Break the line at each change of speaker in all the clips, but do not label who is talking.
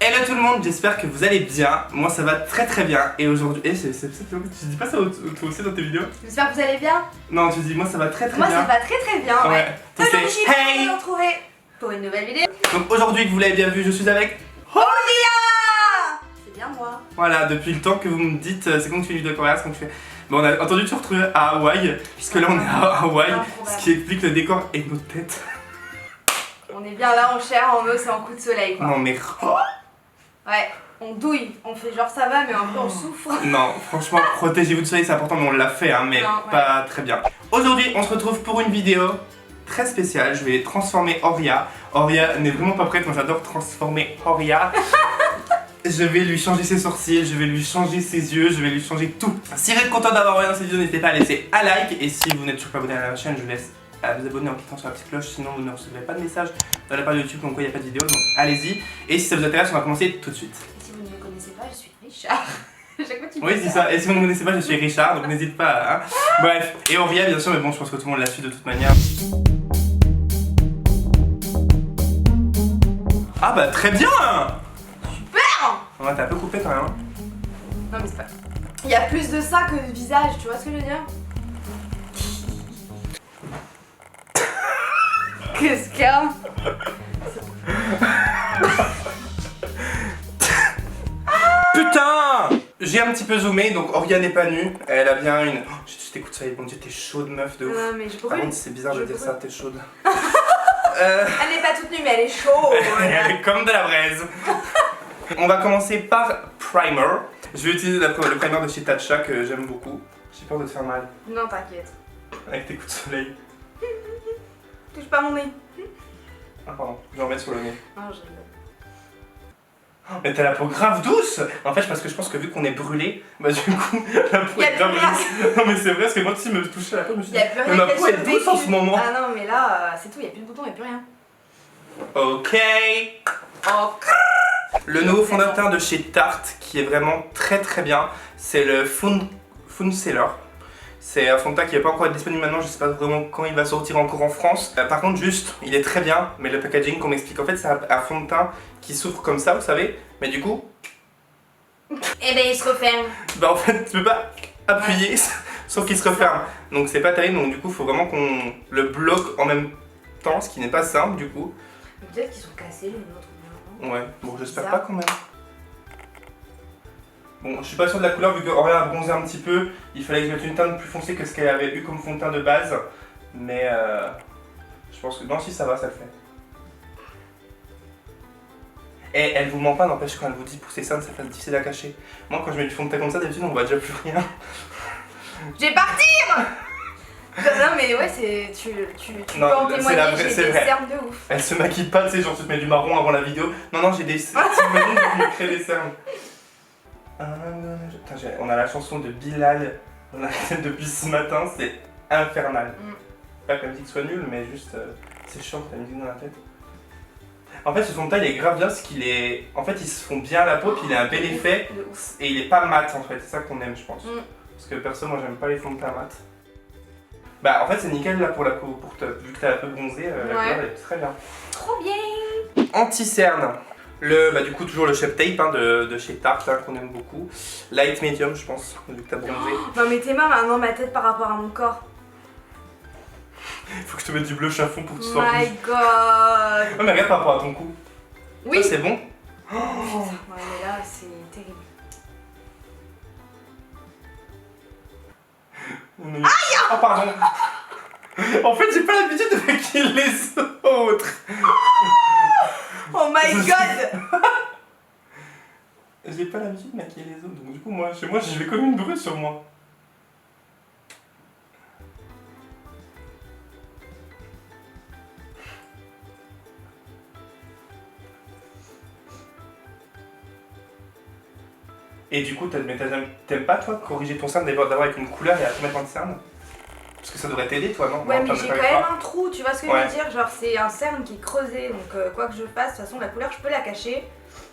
Hello tout le monde, j'espère que vous allez bien. Moi ça va très bien. Et aujourd'hui, tu dis pas ça toi aussi dans tes vidéos?
J'espère que vous allez bien.
Non, tu dis moi ça va très bien.
Moi ça va très bien, ouais.
Aujourd'hui,
je suis
hey,
de vous retrouver pour une nouvelle vidéo.
donc aujourd'hui, que vous l'avez bien vu, je suis avec
Olia. C'est bien moi.
Voilà, depuis le temps que vous me dites, c'est quand tu fais une vidéo coréenne, c'est quand tu fais... Bon, on a entendu te retrouver à Hawaï, puisque là on est à Hawaï, ce qui explique le décor et notre tête.
On est bien là en chair, en os et en coup de soleil quoi.
Non mais...
Ouais, on douille, on fait genre ça va mais un peu on souffre.
Non, franchement, protégez-vous du soleil, c'est important, mais on l'a fait, hein, mais
non,
pas très bien. Aujourd'hui, on se retrouve pour une vidéo très spéciale. Je vais transformer Oria. Oria n'est vraiment pas prête, moi j'adore transformer Oria. Je vais lui changer ses sourcils, je vais lui changer ses yeux, je vais lui changer tout. Si vous êtes content d'avoir regardé cette vidéo, n'hésitez pas à laisser un like. Et si vous n'êtes toujours pas abonné à la chaîne, je vous laisse à vous abonner en cliquant sur la petite cloche, sinon vous ne recevrez pas de message dans la page YouTube comme quoi il n'y a pas de vidéo, donc allez-y. Et si ça vous intéresse, on va commencer tout de suite.
Et si vous ne me connaissez pas, je suis Richard. Chaque fois tu dis
Oui, c'est ça. Et si vous ne me connaissez pas, je suis Richard, donc n'hésite pas. Hein. Bref, et Oria bien sûr, mais bon, je pense que tout le monde l'a su de toute manière. Ah bah très bien.
super.
On va t'as un peu coupé quand même. Hein.
Non mais c'est pas... Il y a plus de ça que de visage, tu vois ce que je veux dire? Qu'est-ce qu'il y a?
Putain! J'ai un petit peu zoomé, donc Oria n'est pas nue. Elle a bien une... Oh, je t'écoute ça, bon Dieu, t'es chaude meuf de ouf.
Non mais je
Par
brûle.
contre, c'est bizarre de dire ça, t'es chaude.
Elle n'est pas toute nue mais elle est chaude.
Elle est comme de la braise. On va commencer par primer. Je vais utiliser le primer de chez Tatcha que j'aime beaucoup. J'ai peur de te faire mal.
Non t'inquiète.
Avec tes coups de soleil.
Touche pas mon nez.
Ah pardon, je vais en mettre sur le nez.
Non je rigole.
Mais t'as la peau grave douce. En fait, parce que je pense que vu qu'on est brûlé, bah du coup, la peau
Y a
est grave
plus rien.
douce. Non mais c'est vrai, parce que moi aussi me touchait la peau, je me suis dit,
Y'a plus
mais
rien.
ma
qu'elle
peau est
se
douce en ce moment.
Ah non mais là c'est tout, y'a plus de boutons, y'a plus rien.
Ok.
Oh.
Le nouveau fond de teint de chez Tarte qui est vraiment très bien, c'est le Fun Seller. C'est un fond de teint qui n'est pas encore disponible maintenant, je sais pas vraiment quand il va sortir encore en France. Par contre juste, il est très bien, mais le packaging qu'on m'explique, en fait c'est un fond de teint qui s'ouvre comme ça, vous savez, mais du coup...
Eh ben il se referme.
Bah en fait tu peux pas appuyer, sauf qu'il se referme. Donc c'est pas terrible, donc du coup il faut vraiment qu'on le bloque en même temps, ce qui n'est pas simple du coup.
Peut-être qu'ils sont cassés les nôtres.
Ouais, bon j'espère
Bizarre.
pas quand même. Bon, je suis pas sûr de la couleur vu que Oria a bronzé un petit peu. Il fallait que je mette une teinte plus foncée que ce qu'elle avait eu comme fond de teint de base. Mais je pense que... Non, si ça va, ça le fait. Et elle vous ment pas, n'empêche quand elle vous dit pour ses cernes, ça fait difficile à cacher. Moi quand je mets du fond de teint comme ça, d'habitude on voit déjà plus rien.
Je vais partir. Non mais ouais, tu
Non,
peux en
c'est
témoigner,
la vraie-
j'ai
c'est
des
vrai.
cernes de ouf.
Elle se maquille pas, tu sais, genre tu te mets du marron avant la vidéo. Non, non, j'ai des... T'imagines, je me crée des cernes. Putain, on a la chanson de Bilal dans la tête depuis ce matin, c'est infernal. Pas que la musique soit nulle, mais juste c'est chiant la musique dans la tête. En fait, ce fond de teint il est grave bien parce qu'il est. En fait, ils se font bien à la peau, puis il a un bel effet
De ouf.
et il est pas mat en fait, c'est ça qu'on aime, je pense.
Mm.
Parce que perso, moi j'aime pas les fonds de teint mat. Bah, en fait, c'est nickel là pour la peau, vu que t'es un peu bronzé, la couleur elle est très bien.
Trop bien.
Anti-cerne. Bah, du coup, toujours le Shape Tape hein, de chez Tarte hein, qu'on aime beaucoup. Light medium, je pense, vu que t'as bronzé.
Non mais tes mains maintenant ma tête par rapport à mon corps.
Faut que je te mette du bleu chafon pour que tu sois
My
rouge.
god.
Oh, mais regarde par rapport à ton cou.
Oui.
Ça, c'est bon.
Putain, ouais mais là c'est terrible.
Aïe! Oh, pardon. En fait, j'ai pas l'habitude de maquiller les autres.
Oh my god.
J'ai pas l'habitude de maquiller les autres, donc du coup, moi, chez moi, je vais comme une brute sur moi. Et du coup, t'aimes pas toi corriger ton cerne d'abord avec une couleur et après mettre un cerne? Parce que ça devrait t'aider toi, non?
Ouais
Non,
mais
t'en
j'ai
as
quand
pas.
même un trou, tu vois ce que je
Ouais.
veux dire? Genre c'est un cerne qui est creusé, donc quoi que je fasse, de toute façon la couleur je peux la cacher.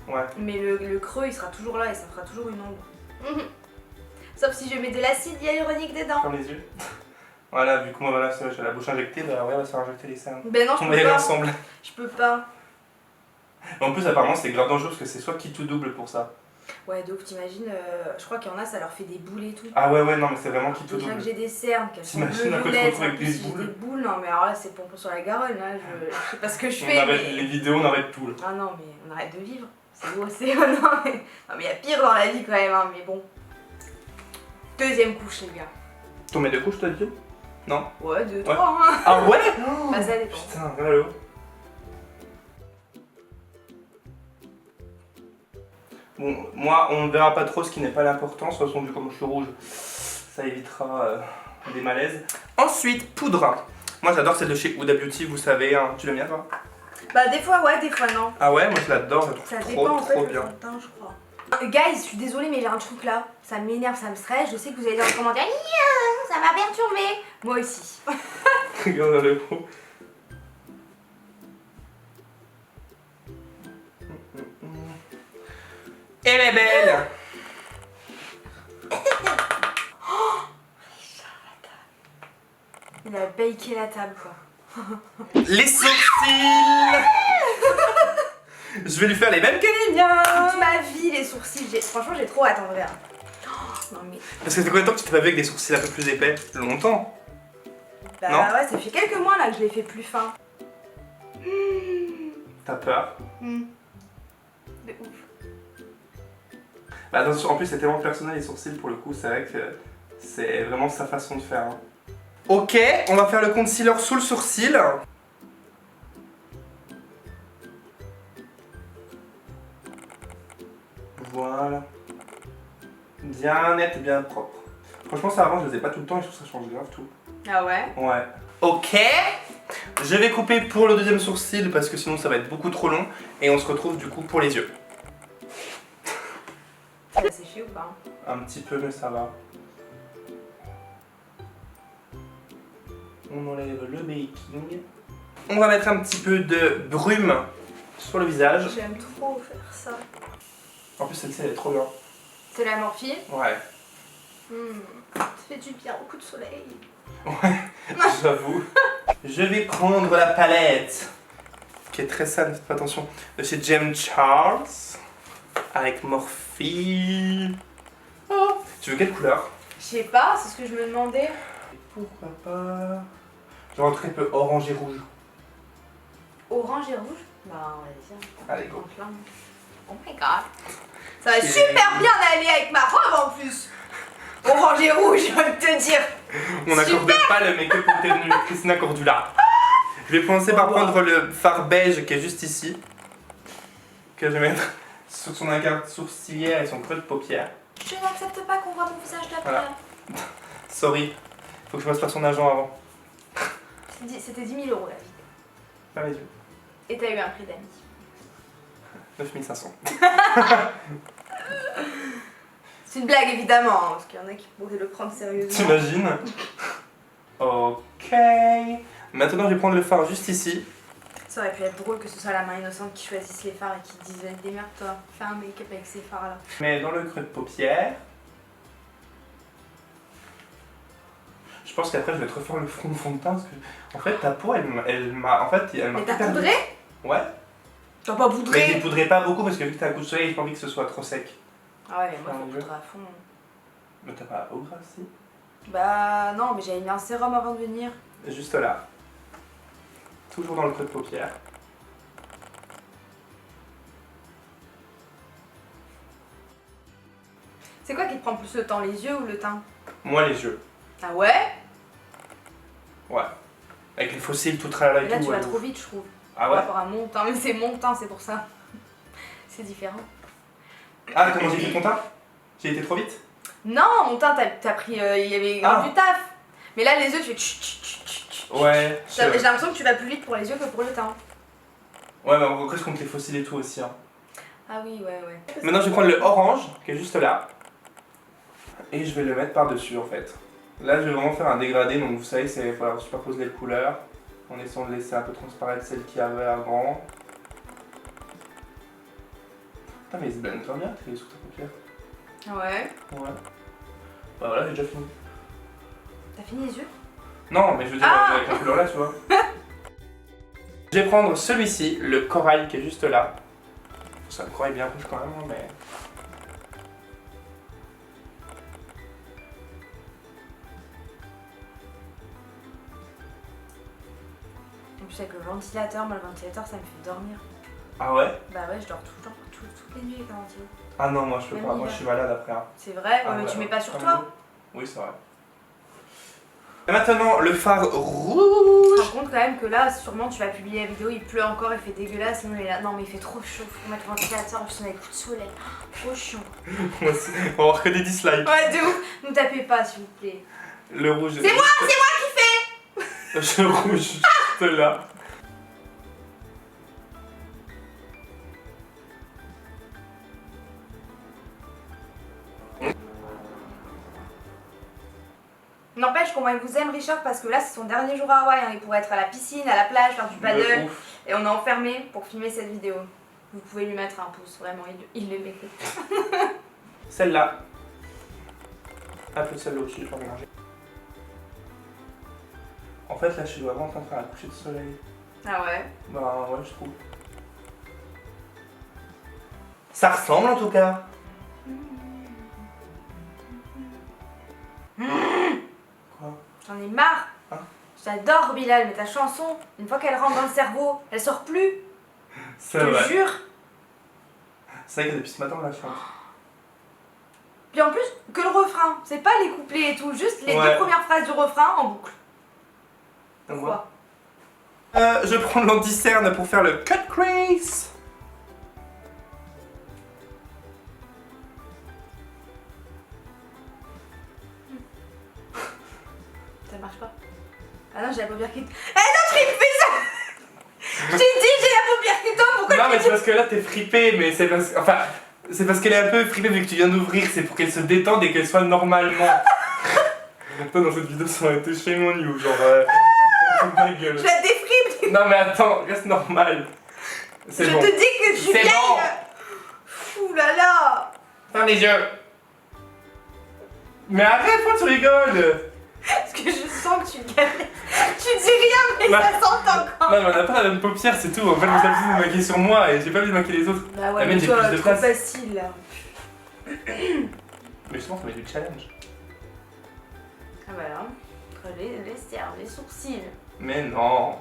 Ouais.
Mais le creux il sera toujours là et ça fera toujours une ombre. Sauf si je mets de l'acide hyaluronique dedans.
Comme les yeux. Voilà, vu que moi, voilà, j'ai la bouche injectée, bah ouais, on va se faire injecter les cernes.
Ben non, je
On va y
peux
aller
pas.
ensemble.
Je peux pas.
En plus, apparemment, c'est grave dangereux parce que c'est soit qui tout double pour ça.
Ouais, donc t'imagines, je crois qu'il y en a, ça leur fait des boules et tout.
Ah ouais, non, mais c'est vraiment qui tout
Déjà que
double.
j'ai des cernes, qu'elles sont
T'imagines après,
bleues,
tu te retrouves avec
en plus,
des
si j'ai
boules.
des boules, non mais alors là c'est pompon sur la Garonne, là, je sais pas ce que je
On
fais.
arrête
Mais...
les vidéos, on arrête tout là.
Ah non, mais on arrête de vivre, c'est beau, c'est... non mais il y a pire dans la vie quand même, hein, mais bon. Deuxième couche les gars.
T'en mets deux couches, t'as dit? Non?
Ouais, 2, 3, hein.
Ah ouais?
Bah ça dépend.
Putain, regarde le haut. Bon, moi, on ne verra pas trop ce qui n'est pas l'important. De toute façon, vu comme je suis rouge, ça évitera des malaises. Ensuite, poudre. Moi, j'adore celle de chez Huda Beauty, vous savez. Hein. Tu l'aimes bien, toi?
Bah des fois ouais, des fois non.
Ah ouais, moi je l'adore, je la
Ça
trouve
dépend en fait
trop
le
bien.
fond de teint, je crois. Guys, je suis désolée mais j'ai un truc là, ça m'énerve, ça me stresse, je sais que vous allez dire dans les commentaires ça m'a perturbé. Moi aussi.
Regarde le haut. Elle est belle.
Il a baké la table quoi.
Les sourcils. Je vais lui faire les mêmes que les miens.
Toute ma vie les sourcils, franchement j'ai trop hâte en vrai. Non mais...
Parce que ça fait combien de temps que tu t'es pas vu avec des sourcils un peu plus épais? Longtemps.
Bah
Non.
ouais, ça fait quelques mois là que je les fais plus fins.
T'as peur?
De ouf.
Bah attention, en plus c'est tellement personnel les sourcils pour le coup, c'est vrai que c'est vraiment sa façon de faire. Hein. Ok, on va faire le concealer sous le sourcil. Voilà. Bien net, bien propre. Franchement ça avant je le faisais pas tout le temps et je trouve que ça change grave tout.
Ah ouais?
Ouais. Ok. Je vais couper pour le deuxième sourcil parce que sinon ça va être beaucoup trop long. Et on se retrouve du coup pour les yeux.
Ça va sécher ou pas?
Un petit peu mais ça va. On enlève le baking. On va mettre un petit peu de brume sur le visage.
J'aime trop faire ça.
En plus celle-ci elle est trop bien.
C'est la morphine?
Ouais.
Ça fait du bien au coup de soleil.
Ouais, j'avoue. Je vais prendre la palette qui est très sale, faites pas attention, de chez James Charles avec Morphe. Oh. Tu veux quelle couleur?
Je sais pas, c'est ce que je me demandais.
Pourquoi pas? Genre un très peu orange et rouge.
Orange et rouge? Bah on va dire.
Allez go.
Oh my god. Ça va super bien aller avec ma robe en plus. Orange et rouge, je vais te dire.
On n'accorde pas le make-up pour tenue Christina Cordula. Je vais commencer par prendre le fard beige qui est juste ici. Que je vais mettre sur son arcade sourcilière et son creux de paupière.
Je n'accepte pas qu'on voit mon visage d'après.
Voilà. Sorry, faut que je passe par son agent avant.
C'était 10 000 € la vidéo.
Pas mes yeux.
Et t'as eu un prix d'amis.
9500.
C'est une blague évidemment, hein, parce qu'il y en a qui pourraient le prendre sérieusement.
T'imagines? Ok. Maintenant je vais prendre le fard juste ici.
Ça aurait pu être drôle que ce soit la main innocente qui choisisse les fards et qui dise démerde-toi, fais un make-up avec ces fards là.
Mais dans le creux de paupière. Je pense qu'après je vais te refaire le fond de teint parce que en fait ta peau elle m'a
Mais t'as poudré?
Ouais.
T'as pas
Mais
poudré?
je poudrais pas beaucoup parce que vu que t'as un coup de soleil, j'ai pas envie que ce soit trop sec.
Ah ouais, mais moi
Ah,
faut
mon Dieu.
poudre à fond.
Mais t'as pas au gras si?
Bah non, mais j'avais mis un sérum avant de venir.
Juste là. Toujours dans le creux de paupière.
C'est quoi qui te prend plus le temps, les yeux ou le teint?
Moi les yeux.
Ah ouais?
Ouais. Avec les fossiles tout tralala et
Mais là
tout.
tu vas
ouais.
trop vite je trouve.
Ah
Par
ouais?
rapport à mon teint, mais c'est mon teint, c'est pour ça. C'est différent.
Ah comment j'ai fait ton teint? J'ai été trop vite?
Non, mon teint t'as pris, il y avait
Ah.
du taf. Mais là les yeux tu fais tch, tch, tch, tch, tch.
Ouais.
J'ai l'impression que tu vas plus vite pour les yeux que pour le teint.
Ouais mais après je compte les fossiles et tout aussi. Hein.
Ah oui, ouais, ouais.
Maintenant je vais prendre le orange qui est juste là. Et je vais le mettre par dessus en fait. Là je vais vraiment faire un dégradé donc vous savez il va falloir superposer les couleurs. En essayant de laisser un peu transparaître celle qu'il y avait avant. Putain mais il se blende pas bien sur ta paupière.
Ouais.
Ouais. Bah voilà j'ai déjà fini.
T'as fini les yeux?
Non mais je veux dire
Ah
avec la couleur là tu vois. Je vais prendre celui-ci, le corail qui est juste là. Ça le croit est bien rouge quand même, hein, mais...
En plus avec le ventilateur, moi le ventilateur ça me fait dormir.
Ah ouais?
Bah ouais, je dors tout le temps, toutes les nuits avec le ventilateur.
Ah non, moi je peux
Même
pas, moi
l'hiver.
je suis malade après. Hein.
C'est vrai,
Ah
mais
ouais,
tu mets pas sur
comme
toi.
vous. Oui, c'est vrai. Et maintenant, le phare
Je
rouge.
me rends compte quand même que là, sûrement tu vas publier la vidéo, il pleut encore, il fait dégueulasse, sinon il est là. Non mais il fait trop chaud, faut mettre le ventilateur, en plus on a des coups de soleil. Trop chiant.
Moi aussi, on va avoir que des dislikes.
Ouais, de ouf. Ne tapez pas s'il vous plaît.
Le rouge.
C'est moi qui fais.
Le rouge, juste là.
N'empêche comment il vous aime Richard parce que là c'est son dernier jour à Hawaï, hein. Il pourrait être à la piscine, à la plage, faire du
De
paddle.
ouf.
Et on est enfermé pour filmer cette vidéo. Vous pouvez lui mettre un pouce, vraiment, il le mérite.
Celle-là. Un peu de celle-là au-dessus, je vais mélanger. En fait, là, je suis vraiment en train de faire un coucher de soleil.
Ah ouais.
Bah ouais, je trouve. Ça ressemble en tout cas. Quoi?
J'en ai marre.
Hein?
J'adore Bilal, mais ta chanson, une fois qu'elle rentre dans le cerveau, elle sort plus. Je
C'est
te
vrai.
jure.
C'est vrai que depuis ce matin, on la chante.
Puis en plus, que le refrain, c'est pas les couplets et tout, juste les
Ouais.
deux premières phrases du refrain en boucle.
Donc,
Quoi?
je prends l'anti-cerne pour faire le cut crease.
Ça marche pas. Ah non, j'ai la paupière qui... Eh non, il me fait ça. Je t'ai dit, j'ai la paupière qui tombe, pourquoi
Non,
tu
mais
me
c'est parce que là, t'es fripée, mais c'est parce que... Enfin, c'est parce qu'elle est un peu fripée vu que tu viens d'ouvrir. C'est pour qu'elle se détende et qu'elle soit normalement. Toi, dans cette vidéo, ça aurait été shame on you, genre... ma gueule.
Je la défripe.
Non, mais attends, reste normal.
Je
C'est bon.
te dis que je suis
C'est
vieille.
bon.
Ouh là là.
Ferme les yeux. Mais arrête, pourquoi tu rigoles?
Parce que je sens que tu galères. Tu dis rien, mais
Bah.
ça s'entend quand
Non, mais on n'a pas la même paupière, c'est tout. En fait, vous avez besoin de me maquiller sur moi et j'ai pas envie de maquiller les autres.
Bah
ouais, mais j'ai plus de
trop
place.
facile là.
Mais justement, ça met du challenge.
Ah bah là, entre les cernes, les sourcils.
Mais non.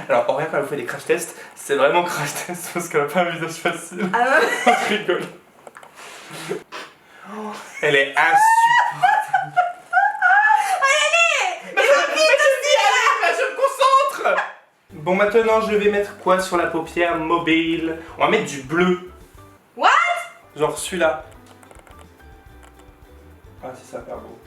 Alors, Auréa, quand elle vous fait des crash tests, c'est vraiment crash test parce qu'elle a pas un visage facile.
Ah ouais.
Je rigole. Elle est insupportable.
Allez.
Mais je me concentre. Bon, maintenant, je vais mettre quoi sur la paupière mobile? On va mettre du bleu.
What?
Genre celui-là. Ah, si, ça va faire beau.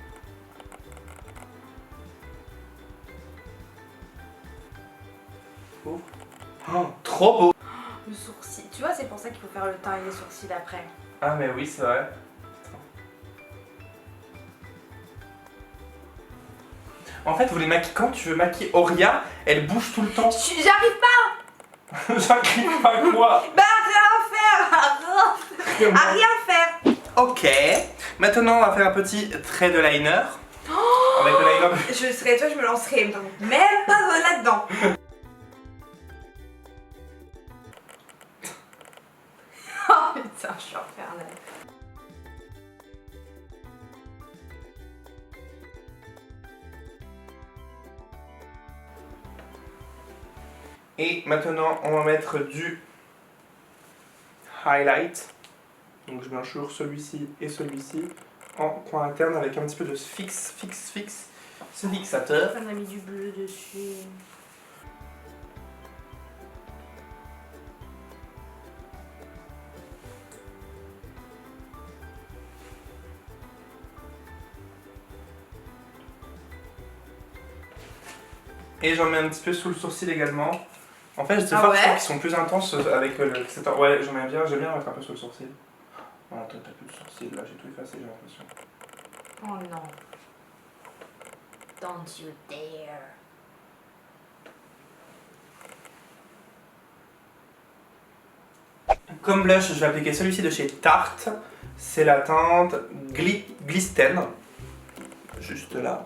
Oh, trop beau.
Le sourcil. Tu vois, c'est pour ça qu'il faut faire le teint et les sourcils après.
Ah, mais oui, c'est vrai. En fait, vous les maquillez quand tu veux maquiller Auréa, elle bouge tout le temps.
J'arrive pas.
J'arrive pas à quoi.
Bah rien faire. À rien faire.
Ok. Maintenant, on va faire un petit trait de liner. Avec le liner.
Je serais toi, je me lancerais même pas là-dedans. Oh putain, je suis infernale.
Et maintenant, on va mettre du highlight. Donc je mélange toujours celui-ci et celui-ci en coin interne avec un petit peu de fixe ce fixateur.
On a mis du bleu dessus.
Et j'en mets un petit peu sous le sourcil également. En fait, j'ai des
Ah
fards
ouais
qui sont plus intenses avec le fixateur. Ouais, j'aime bien mettre un peu sous le sourcil. Non, toi t'as plus de sourcil, là j'ai tout effacé, j'ai l'impression.
Oh non. Don't you dare.
Comme blush, je vais appliquer celui-ci de chez Tarte. C'est la teinte Glisten. Juste là.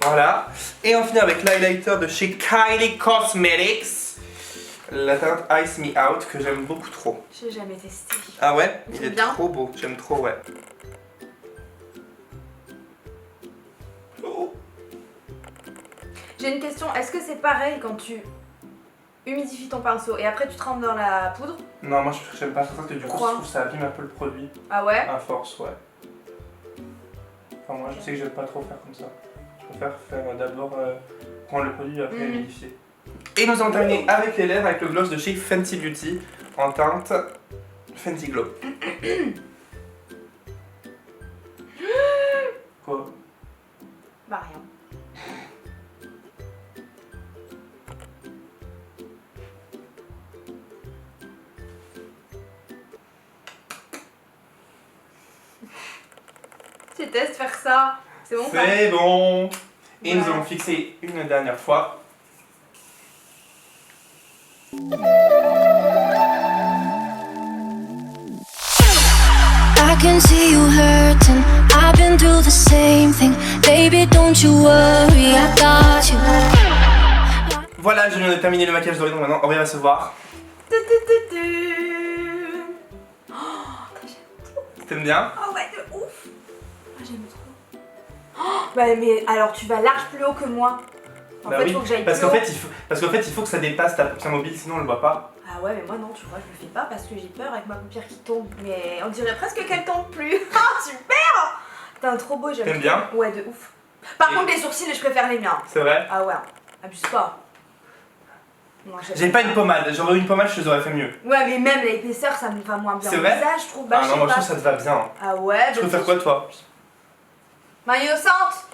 Voilà. Et on finit avec l'highlighter de chez Kylie Cosmetics. La teinte Ice Me Out que j'aime beaucoup trop.
J'ai jamais testé.
Ah ouais? Il est
bien.
trop beau. J'aime trop, ouais. Oh.
J'ai une question, est-ce que c'est pareil quand tu humidifies ton pinceau et après tu trempes dans la poudre?
Non, moi j'aime pas ça parce que du coup
Pourquoi?
je trouve que ça abîme un peu le produit.
Ah ouais?
À force, ouais. Enfin, moi je sais que j'aime pas trop faire comme ça. Je préfère faire d'abord prendre le produit et après humidifier. Et nous allons terminer avec les lèvres avec le gloss de chez Fenty Beauty en teinte Fenty Glow. Quoi?
Bah rien. Tu testes faire ça? C'est bon ça?
C'est bon. Et nous
Voilà.
allons fixer une dernière fois.
I can see you hurting. I've been through the same thing. Baby, don't you worry, I got you.
Voilà, je viens de terminer le maquillage d'Aurélie, donc maintenant on va se voir. T'aimes bien?
Oh ouais, de ouf. Ah, j'aime trop. Oh, bah mais alors tu vas large plus haut que moi. En
Bah
fait,
oui,
faut que j'aille
parce
plus
qu'en
haut.
fait, il faut que ça dépasse ta paupière mobile, sinon on le voit pas.
Ah ouais, mais moi non, tu vois, je le fais pas parce que j'ai peur avec ma paupière qui tombe. Mais on dirait presque qu'elle tombe plus. Ah, super. T'es trop beau, j'aime.
T'aimes bien?
Ouais, de ouf. Par
Et-
contre, les sourcils, je préfère les miens.
C'est vrai?
Ah ouais, abuse pas. Non, j'aime
J'ai pas une pommade, j'aurais eu une pommade, je te aurais fait mieux.
Ouais, mais même l'épaisseur, ça me va moins bien
C'est
au
vrai?
visage, je trouve. Bah,
Ah
je
non,
sais
moi je
pas.
trouve que ça te va bien.
Ah ouais,
Tu préfères quoi toi?
Maillot innocente.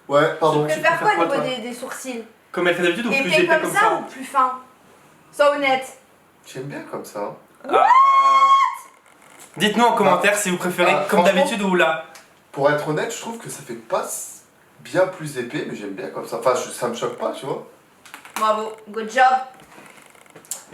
Ouais, pardon.
Tu préfères quoi au
préfères
niveau
quoi,
des sourcils?
Comme elle fait d'habitude ou plus
Épais
épais
comme ça ou plus fin? Sois honnête.
J'aime bien comme ça.
Ah. Dites-nous en commentaire si vous préférez
Ah,
comme
franchement-
d'habitude ou là.
Pour être honnête, je trouve que ça fait pas bien plus épais, mais j'aime bien comme ça. Enfin, ça me choque pas, tu vois.
Bravo, good job.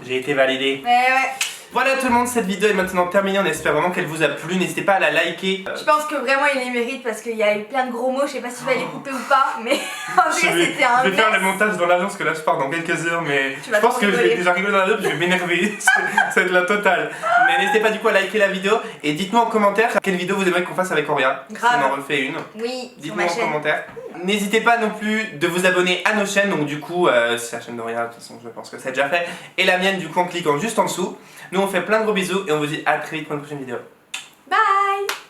J'ai été validé.
Ouais, ouais.
Voilà tout le monde, cette vidéo est maintenant terminée, on espère vraiment qu'elle vous a plu, n'hésitez pas à la liker.
Je pense que vraiment il les mérite parce qu'il y a eu plein de gros mots, je sais pas si tu vas les couper ou pas, mais en tout
Je
cas
vais,
c'était un
je vais faire
mess.
le montage dans l'agence que là je pars dans quelques heures, mais
Tu vas
je pense
trop
que je vais
rigoler.
déjà rigoler dans la vidéo puis je vais m'énerver. Ça va être la totale. Mais n'hésitez pas du coup à liker la vidéo et dites-nous en commentaire quelle vidéo vous aimeriez qu'on fasse avec Auria.
Grave.
Si on en refait une.
Oui, sur
Dites-nous
ma
en
chaîne.
commentaire. N'hésitez pas non plus de vous abonner à nos chaînes, donc du coup, c'est la chaîne d'Auria, de toute façon je pense que c'est déjà fait, et la mienne du coup en cliquant juste en dessous. Nous on fait plein de gros bisous et on vous dit à très vite pour une prochaine vidéo.